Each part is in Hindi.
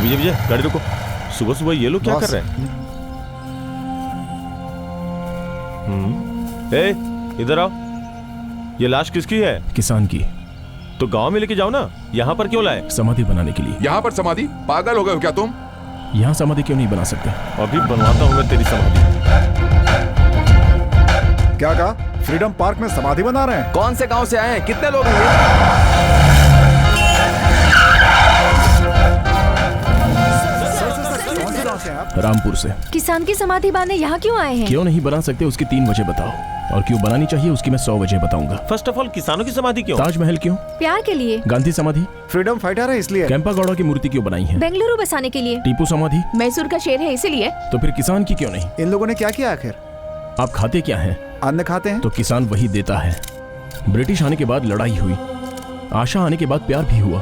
विजय विजय गाड़ी रोको। सुबह सुबह ये लोग क्या कर रहे हैं? इधर आओ। ये लाश किसकी है? किसान की। तो गांव में लेके जाओ ना, यहाँ पर क्यों लाए? समाधि बनाने के लिए। यहाँ पर समाधि? पागल हो गए हो क्या तुम? यहाँ समाधि क्यों नहीं बना सकते? अभी बनवाता हूँ मैं तेरी समाधि। क्या कहा? फ्रीडम पार्क में समाधि बना रहे हैं? कौन से गांव से आए हैं? कितने लोग हैं? रामपुर से। किसान की समाधि बांधने यहाँ क्यों आए हैं? क्यों नहीं बना सकते उसकी 3 वजह बताओ, और क्यों बनानी चाहिए उसकी मैं 100 वजह बताऊंगा। फर्स्ट ऑफ ऑल किसानों की समाधि क्यों? ताजमहल क्यों? प्यार के लिए। गांधी समाधि? फ्रीडम फाइटर है इसलिए। कैंपागौड़ा की मूर्ति क्यों बनाई है? बेंगलुरु बसाने के लिए। टीपू समाधि? मैसूर का शेर है इसीलिए। तो फिर किसान की क्यों नहीं? इन लोगों ने क्या किया आखिर? आप खाते क्या हैं? अन्न खाते हैं। तो किसान वही देता है। ब्रिटिश आने के बाद लड़ाई हुई, आशा आने के बाद प्यार भी हुआ,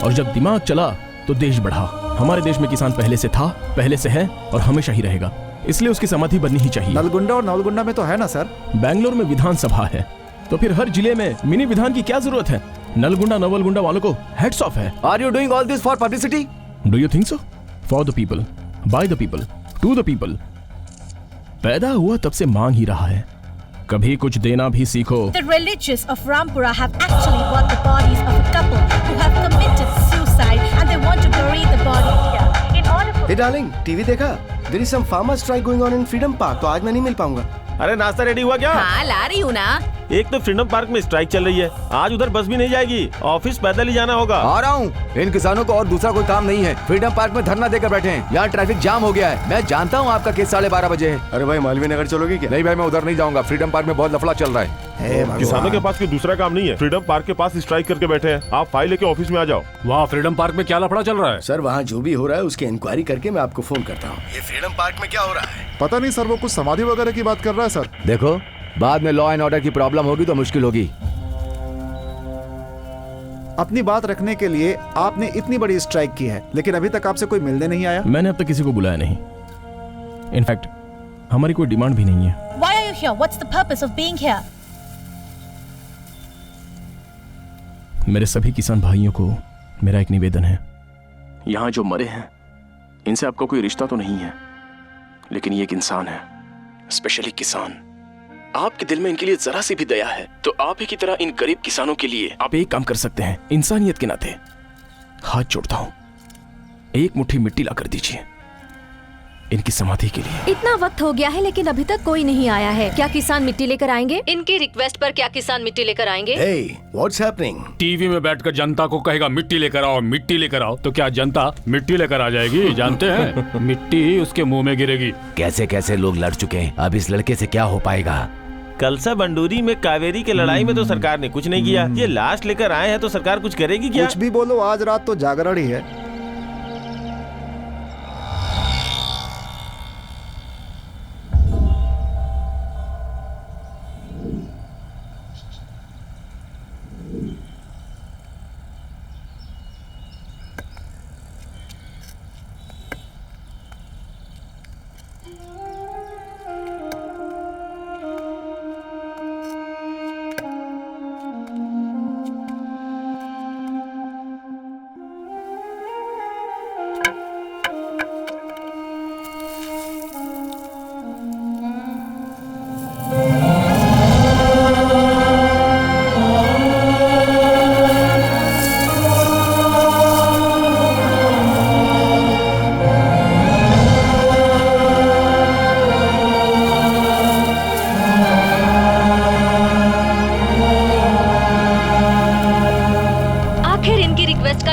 और जब दिमाग चला तो देश बढ़ा। हमारे देश में किसान पहले से था, पहले से है और हमेशा ही रहेगा, इसलिए उसकी समाधि बननी ही चाहिए। नलगुंडा और नवलगुंडा में तो है ना सर? बैंगलोर में विधानसभा है, तो फिर हर जिले में मिनी विधान की क्या जरूरत है? नलगुंडा नवलगुंडा वालों को हेड्स ऑफ है। Are you doing all this for publicity? Do you think so? For the people, by the people, to the people. पैदा हुआ तब से मांग ही रहा है, कभी कुछ देना भी सीखो। The religious of Rampura have actually bought the bodies of a couple who have committed suicide and they want to bury the body here. In order for... Hey darling, TV देखा? There is some farmer strike going on in Freedom Park, तो आज मैं नहीं मिल पाऊंगा। अरे नाश्ता रेडी हुआ क्या? हाँ ला रही हूँ ना। एक तो फ्रीडम पार्क में स्ट्राइक चल रही है, आज उधर बस भी नहीं जाएगी, ऑफिस पैदल ही जाना होगा। आ रहा हूँ। इन किसानों को और दूसरा कोई काम नहीं है, फ्रीडम पार्क में धरना देकर बैठे हैं। यहाँ ट्रैफिक जाम हो गया है। मैं जानता हूँ आपका केस 12:30 बजे है। अरे भाई मालवीय नगर चलोगे क्या? नहीं भाई, मैं उधर नहीं जाऊंगा। फ्रीडम पार्क में बहुत लफड़ा चल रहा है। किसानों के पास कोई दूसरा काम नहीं है, फ्रीडम पार्क के पास स्ट्राइक करके बैठे हैं। आप फाइल लेके ऑफिस में आ जाओ। वहाँ फ्रीडम पार्क में क्या लफड़ा चल रहा है? सर वहाँ जो भी हो रहा है उसकी इंक्वायरी करके मैं आपको फोन करता हूँ। ये फ्रीडम पार्क में क्या हो रहा है? पता नहीं सर, वो कुछ समाधि वगैरह की बात कर रहा है सर। देखो, बाद में लॉ एंड ऑर्डर की प्रॉब्लम होगी तो मुश्किल होगी। अपनी बात रखने के लिए आपने इतनी बड़ी स्ट्राइक की है, लेकिन अभी तक आपसे कोई मिलने नहीं आया। मैंने अब तक किसी को बुलाया नहीं। इनफैक्ट हमारी कोई डिमांड भी नहीं है। Why are you here? What's the purpose of being here? मेरे सभी किसान भाइयों को मेरा एक निवेदन है। यहाँ जो मरे हैं इनसे आपका कोई रिश्ता तो नहीं है, लेकिन ये एक इंसान है, स्पेशली किसान। आपके दिल में इनके लिए जरा सी भी दया है तो आप ही की तरह इन गरीब किसानों के लिए आप एक काम कर सकते हैं। इंसानियत के नाते हाथ जोड़ता हूं, एक मुट्ठी मिट्टी ला कर दीजिए इनकी समाधि के लिए। इतना वक्त हो गया है लेकिन अभी तक कोई नहीं आया है। क्या किसान मिट्टी लेकर आएंगे? इनकी रिक्वेस्ट पर क्या किसान मिट्टी लेकर आएंगे? Hey, what's happening? टीवी में बैठकर जनता को कहेगा मिट्टी लेकर आओ, मिट्टी लेकर आओ, तो क्या जनता मिट्टी लेकर आ जाएगी? जानते हैं, मिट्टी उसके मुंह में गिरेगी। कैसे कैसे लोग लड़ चुके हैं, अब इस लड़के से क्या हो पाएगा? कलसा बंडूरी में कावेरी के लड़ाई में तो सरकार ने कुछ नहीं किया, ये लाश लेकर आए हैं तो सरकार कुछ करेगी क्या? कुछ भी बोलो, आज रात तो जागरण ही है।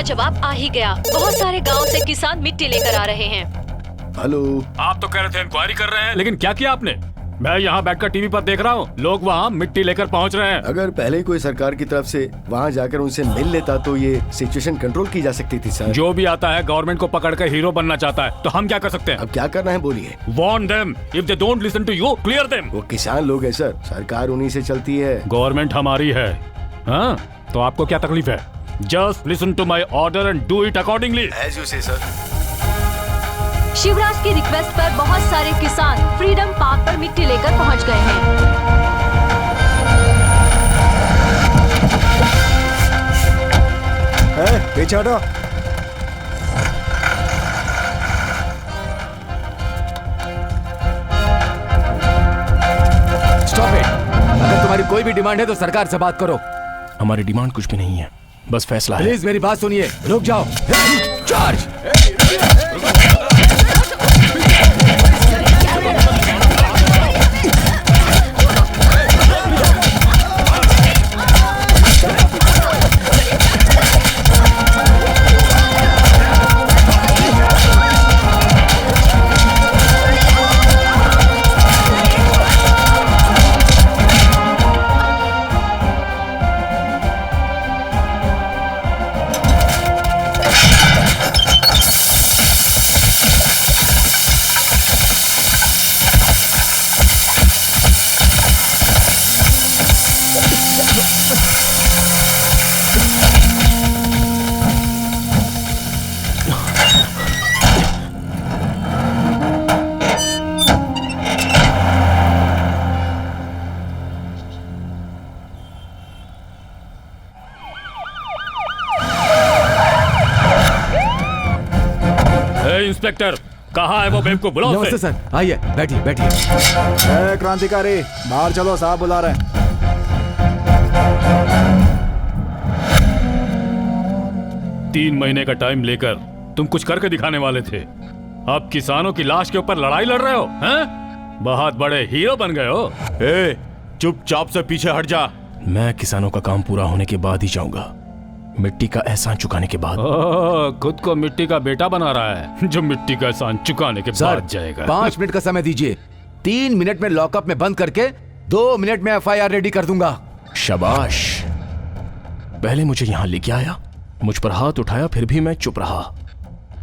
जवाब आ ही गया। बहुत सारे गांव से किसान मिट्टी लेकर आ रहे हैं। हेलो, आप तो कह रहे थे इंक्वायरी कर रहे हैं, लेकिन क्या किया आपने? मैं यहाँ बैठकर टीवी पर देख रहा हूँ, लोग वहाँ मिट्टी लेकर पहुँच रहे हैं। अगर पहले ही कोई सरकार की तरफ से वहाँ जाकर उनसे मिल लेता तो ये सिचुएशन कंट्रोल की जा सकती थी सर। जो भी आता है गवर्नमेंट को पकड़कर हीरो बनना चाहता है, तो हम क्या कर सकते हैं? अब क्या करना है बोलिए। Warn them. If they don't listen to you, clear them. वो किसान लोग है सर, सरकार उन्हीं से चलती है। गवर्नमेंट हमारी है, हाँ? तो आपको क्या तकलीफ है? Just listen to my order and do it accordingly. As you say, sir. Shivraj की रिक्वेस्ट पर बहुत सारे किसान फ्रीडम पार्क पर मिट्टी लेकर पहुंच गए हैं। पीछे हटो। तुम्हारी कोई भी डिमांड है तो सरकार से बात करो। हमारी डिमांड कुछ भी नहीं है, बस फैसला है। प्लीज मेरी बात सुनिए, रुक जाओ। चार्ज। इंस्पेक्टर, कहाँ है वो बेवकूफ? बुलाओ नमस्ते उसे। सर, आइए बैठिए बैठिए। क्रांतिकारी, बाहर चलो, साहब बुला रहे हैं। 3 महीने का टाइम लेकर तुम कुछ करके दिखाने वाले थे, अब किसानों की लाश के ऊपर लड़ाई लड़ रहे हो हैं? बहुत बड़े हीरो बन गए हो। ए, चुपचाप से पीछे हट जा। मैं किसानों का काम पूरा होने के बाद ही जाऊंगा, मिट्टी का एहसान चुकाने के बाद। खुद को मिट्टी का बेटा बना रहा है, जो मिट्टी का एहसान चुकाने के बाद जाएगा। 5 मिनट का समय दीजिए, 3 मिनट में लॉकअप में बंद करके 2 मिनट में FIR रेडी कर दूंगा। शाबाश, पहले मुझे यहाँ लेके आया, मुझ पर हाथ उठाया, फिर भी मैं चुप रहा,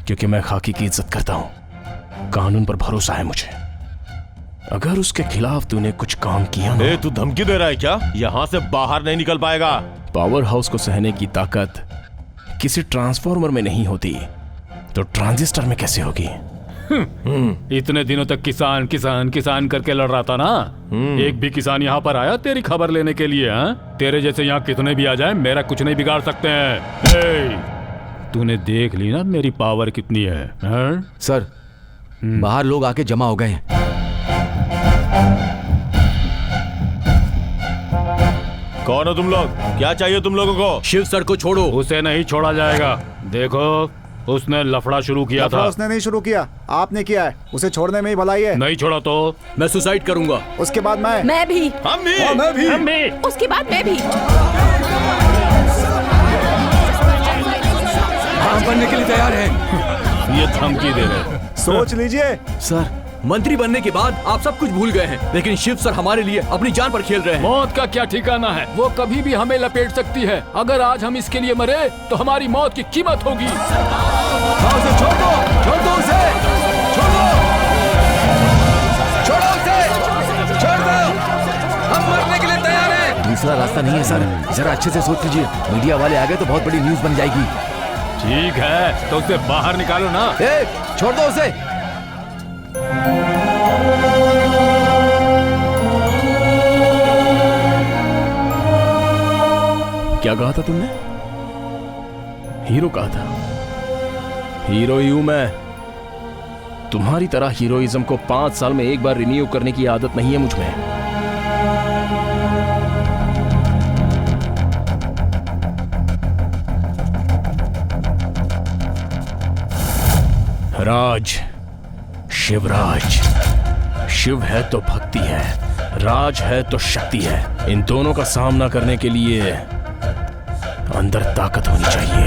क्योंकि मैं खाकी की इज्जत करता हूँ। कानून पर भरोसा है मुझे। अगर उसके खिलाफ तूने कुछ काम किया ना। ए, तू धमकी दे रहा है क्या? यहाँ से बाहर नहीं निकल पाएगा। पावर हाउस को सहने की ताकत किसी ट्रांसफॉर्मर में नहीं होती, तो ट्रांजिस्टर में कैसे होगी? इतने दिनों तक किसान किसान किसान करके लड़ रहा था ना, एक भी किसान यहाँ पर आया तेरी खबर लेने के लिए? तेरे जैसे यहाँ कितने भी आ जाएं, मेरा कुछ नहीं बिगाड़ सकते हैं। तूने देख ली ना मेरी पावर कितनी है? सर, बाहर लोग आके जमा हो गए हैं। कौन हो तुम लोग? क्या चाहिए तुम लोगों को? शिव सर को छोड़ो। उसे नहीं छोड़ा जाएगा। देखो, उसने लफड़ा शुरू किया था। उसने नहीं शुरू किया, आपने किया है। उसे छोड़ने में ही भलाई है। नहीं छोड़ा तो मैं सुसाइड करूंगा। उसके बाद मैं भी। हम भी। हम भी। उसके बाद मैं भी। हम बनने के लिए तैयार हैं। ये धमकी दे रहे। सोच लीजिए। सर, मंत्री बनने के बाद आप सब कुछ भूल गए हैं, लेकिन शिव सर हमारे लिए अपनी जान पर खेल रहे हैं। मौत का क्या ठिकाना है? वो कभी भी हमें लपेट सकती है। अगर आज हम इसके लिए मरे तो हमारी मौत की कीमत होगी। उसे छोड़ दो, छोड़ दो उसे, छोड़ दो, छोड़ो उसे, छोड़ दो। हम मरने के लिए तैयार हैं। दूसरा रास्ता नहीं है सर, जरा अच्छे से सोच लीजिए। मीडिया वाले आ गए तो बहुत बड़ी न्यूज बन जाएगी। ठीक है, तो उसे बाहर निकालो ना। छोड़ दो उसे। क्या कहा था तुमने? हीरो कहा था? हीरो ही हूं मैं। तुम्हारी तरह हीरोइज्म को 5 साल में एक बार रिन्यू करने की आदत नहीं है मुझ में। राज, शिवराज। शिव है तो भक्ति है, राज है तो शक्ति है। इन दोनों का सामना करने के लिए अंदर ताकत होनी चाहिए।